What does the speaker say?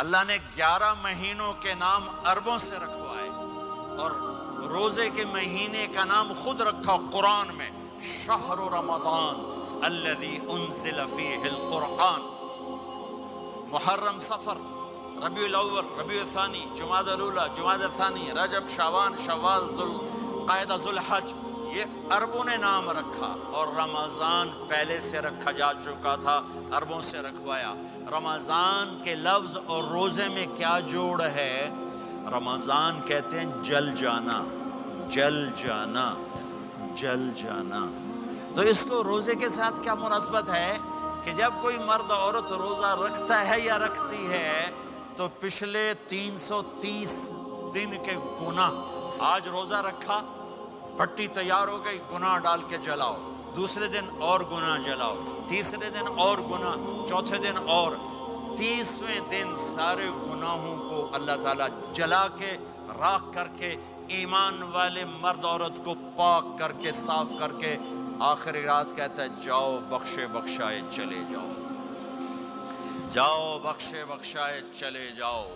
اللہ نے 11 مہینوں کے نام عربوں سے رکھوائے اور روزے کے مہینے کا نام خود رکھا قرآن میں، شہر رمضان الذی انزل فیہ القرآن۔ محرم، صفر، ربیع الاول، ربیع الثانی، جمادی الاولی، جمادی الثانی، رجب، شعبان، شوال، ذوالقعدہ، ذوالحج، یہ عربوں نے نام رکھا۔ اور رمضان پہلے سے رکھا جا چکا تھا، عربوں سے رکھوایا۔ رمضان کے لفظ اور روزے میں کیا جوڑ ہے؟ رمضان کہتے ہیں جل جانا، جل جانا، جل جانا۔ تو اس کو روزے کے ساتھ کیا مناسبت ہے کہ جب کوئی مرد عورت روزہ رکھتا ہے یا رکھتی ہے تو پچھلے 330 دن کے گناہ، آج روزہ رکھا، بھٹی تیار ہو گئی، گناہ ڈال کے جلاؤ، دوسرے دن اور گناہ جلاؤ، تیسرے دن اور گناہ، چوتھے دن اور، 30ویں دن سارے گناہوں کو اللہ تعالیٰ جلا کے راکھ کر کے ایمان والے مرد عورت کو پاک کر کے صاف کر کے آخری رات کہتا ہے جاؤ بخشے بخشائے چلے جاؤ، جاؤ بخشے بخشائے چلے جاؤ۔